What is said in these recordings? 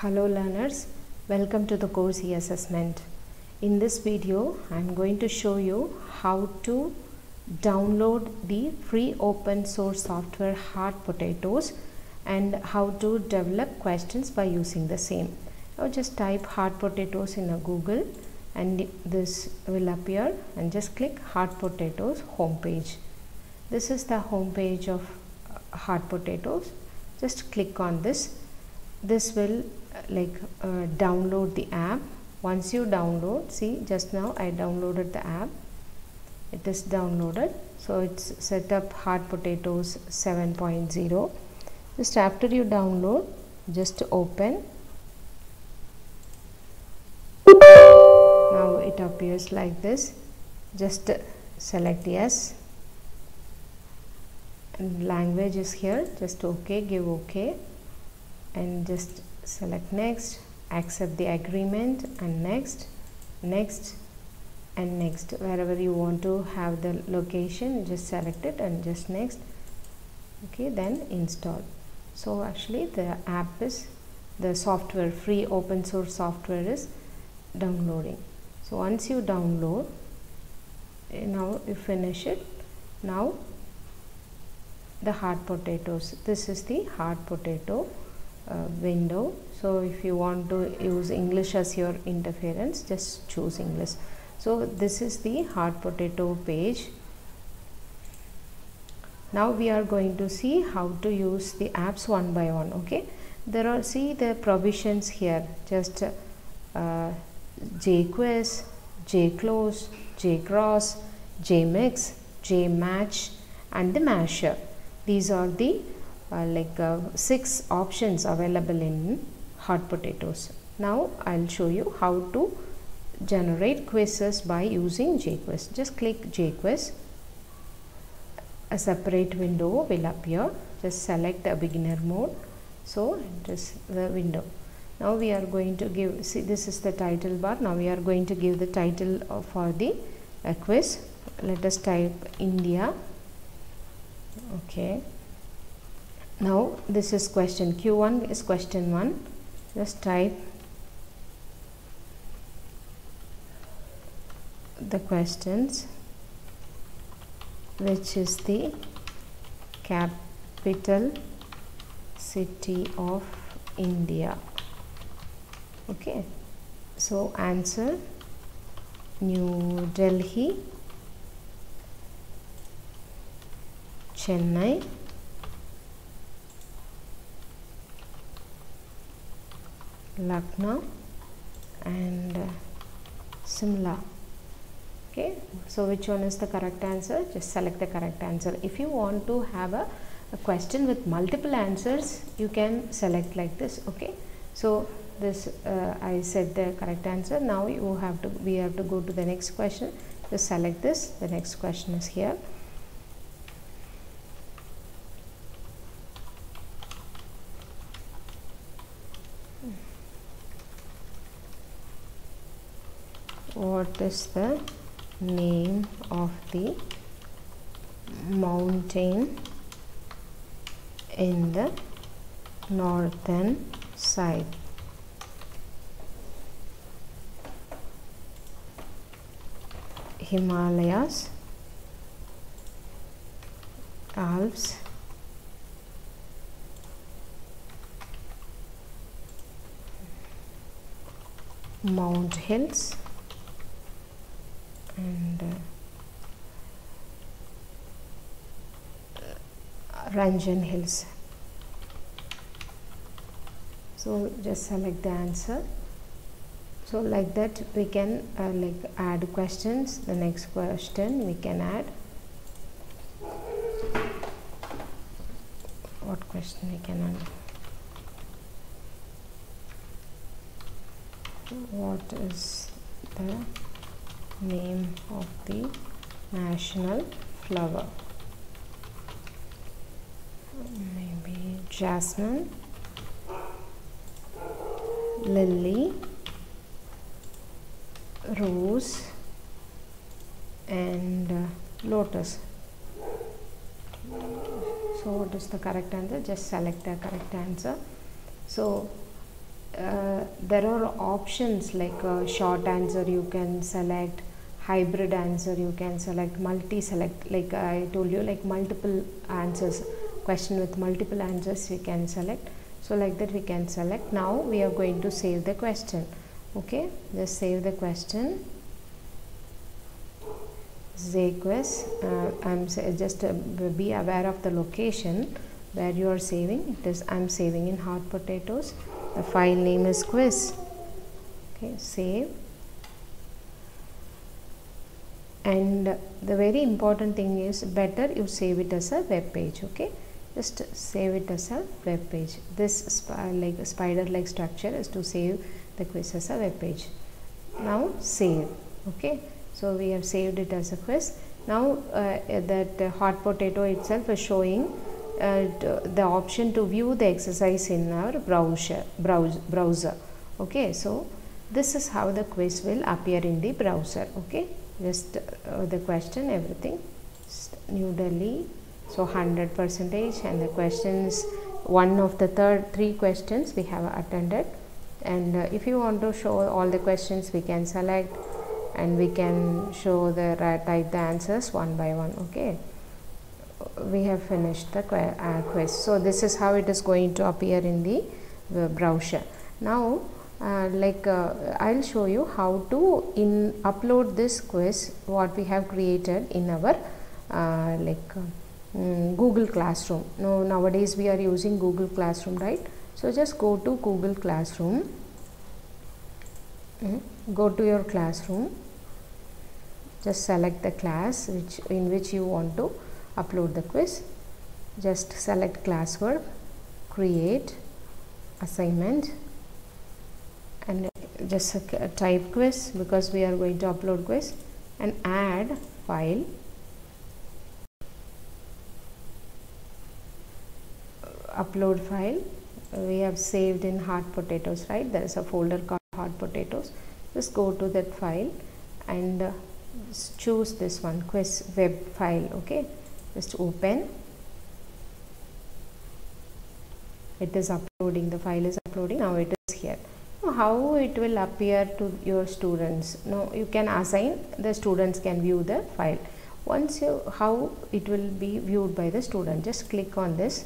Hello learners, welcome to the course e-assessment. In this video, I am going to show you how to download the free open source software Hard Potatoes and how to develop questions by using the same. Now just type Hard Potatoes in a Google and this will appear, and just click Hard Potatoes homepage. This is the homepage of Hard Potatoes. Just click on this. This will download the app. Once you download, see, just now I downloaded the app. It is downloaded, so it's set up Hard Potatoes 7.0. Just after you download, just open. Now it appears like this. Just select yes, and language is here. Just OK, give OK, and just select next, accept the agreement, and next, next, and next. Wherever you want to have the location, just select it and just next. Okay, then install. So actually the app is, the software, free open source software is downloading. So once you download, now you finish it. Now the Hard Potatoes, this is the Hard Potato window. So if you want to use English as your interference, just choose English. So this is the Hard Potato page. Now we are going to see how to use the apps one by one. Okay, there are, see the provisions here, just jQuiz, jclose, jcross, jmix, jmatch, and the masher. These are the 6 options available in Hard Potatoes. Now I'll show you how to generate quizzes by using jQuiz. Just click jQuiz. A separate window will appear. Just select the beginner mode. So it is the window. Now we are going to give, see, this is the title bar. Now we are going to give the title for the quiz. Let us type India. Okay. Now this is question Q1 is question 1. Just type the questions. Which is the capital city of India? Okay. So answer New Delhi, Chennai, Lucknow, and Simla. Okay, so which one is the correct answer? Just select the correct answer. If you want to have a question with multiple answers, you can select like this. Okay, so this I said the correct answer. Now you have to, we have to go to the next question. Just select this. The next question is here. What is the name of the mountain in the northern side? Himalayas, Alps, Mount Hills, and Ranjan Hills. So just select the answer. So like that we can add questions. The next question we can add. What question we can add? What is the name of the national flower? Maybe jasmine, lily, rose, and lotus. So what is the correct answer? Just select the correct answer. So there are options like short answer you can select, hybrid answer you can select, multi-select, like I told you, like multiple answers, question with multiple answers we can select. So like that we can select. Now we are going to save the question. Okay, just save the question. Quiz. I'm just be aware of the location where you are saving. It is, I'm saving in hot potatoes. The file name is quiz. Okay, save. And the very important thing is, better you save it as a web page. Okay, just save it as a web page. This like spider like structure is to save the quiz as a web page. Now save. Okay, so we have saved it as a quiz. Now that hot potato itself is showing the option to view the exercise in our browser. Okay, so this is how the quiz will appear in the browser. Okay, just the question, everything, New Delhi, so 100%, and the questions, one of the three questions we have attended. And if you want to show all the questions, we can select and we can show the type the answers one by one. Okay, we have finished the quiz. So this is how it is going to appear in the browser. Now I'll show you how to upload this quiz what we have created in our Google Classroom. Now nowadays we are using Google Classroom, right? So just go to Google Classroom, go to your classroom, just select the class in which you want to upload the quiz. Just select classwork, create, assignment, and just type quiz because we are going to upload quiz, and add file. Upload file. We have saved in hot potatoes, right? There is a folder called hot potatoes. Just go to that file and choose this one, quiz web file. Okay, just open. It is uploading, the file is uploading. Now it is here. Now how it will appear to your students? Now you can assign, the students can view the file. Once you, how it will be viewed by the student, just click on this.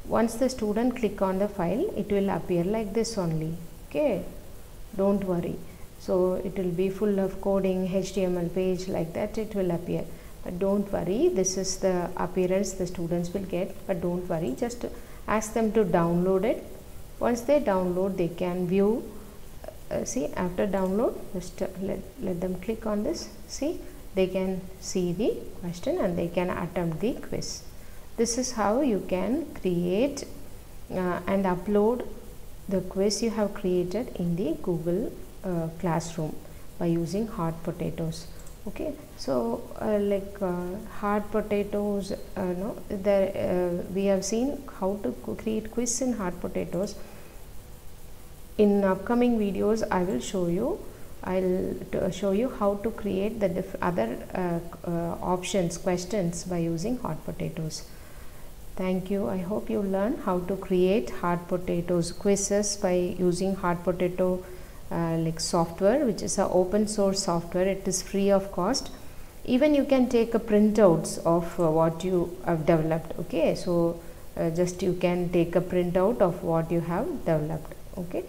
Once the student click on the file, it will appear like this only. Okay, don't worry. So it will be full of coding, HTML page, like that it will appear. But don't worry, this is the appearance the students will get. But don't worry, just ask them to download it. Once they download, they can view. See, after download, just let them click on this. See, they can see the question and they can attempt the quiz. This is how you can create and upload the quiz you have created in the Google Classroom by using hot potatoes. Okay, so hot potatoes, no, there we have seen how to create quiz in hot potatoes. In upcoming videos, I will show you. I'll show you how to create the other options, questions by using hot potatoes. Thank you. I hope you learn how to create hot potatoes quizzes by using hot potato software, which is an open source software. It is free of cost. Even you can take a printouts of what you have developed. Okay, so just you can take a printout of what you have developed. Okay,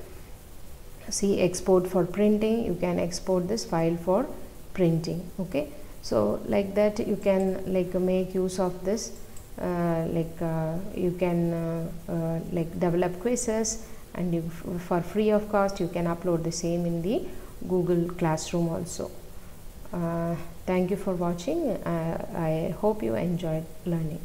see, export for printing, you can export this file for printing. Okay, so like that you can make use of this. You can develop quizzes, and for free of cost you can upload the same in the Google Classroom also. Thank you for watching. I hope you enjoyed learning.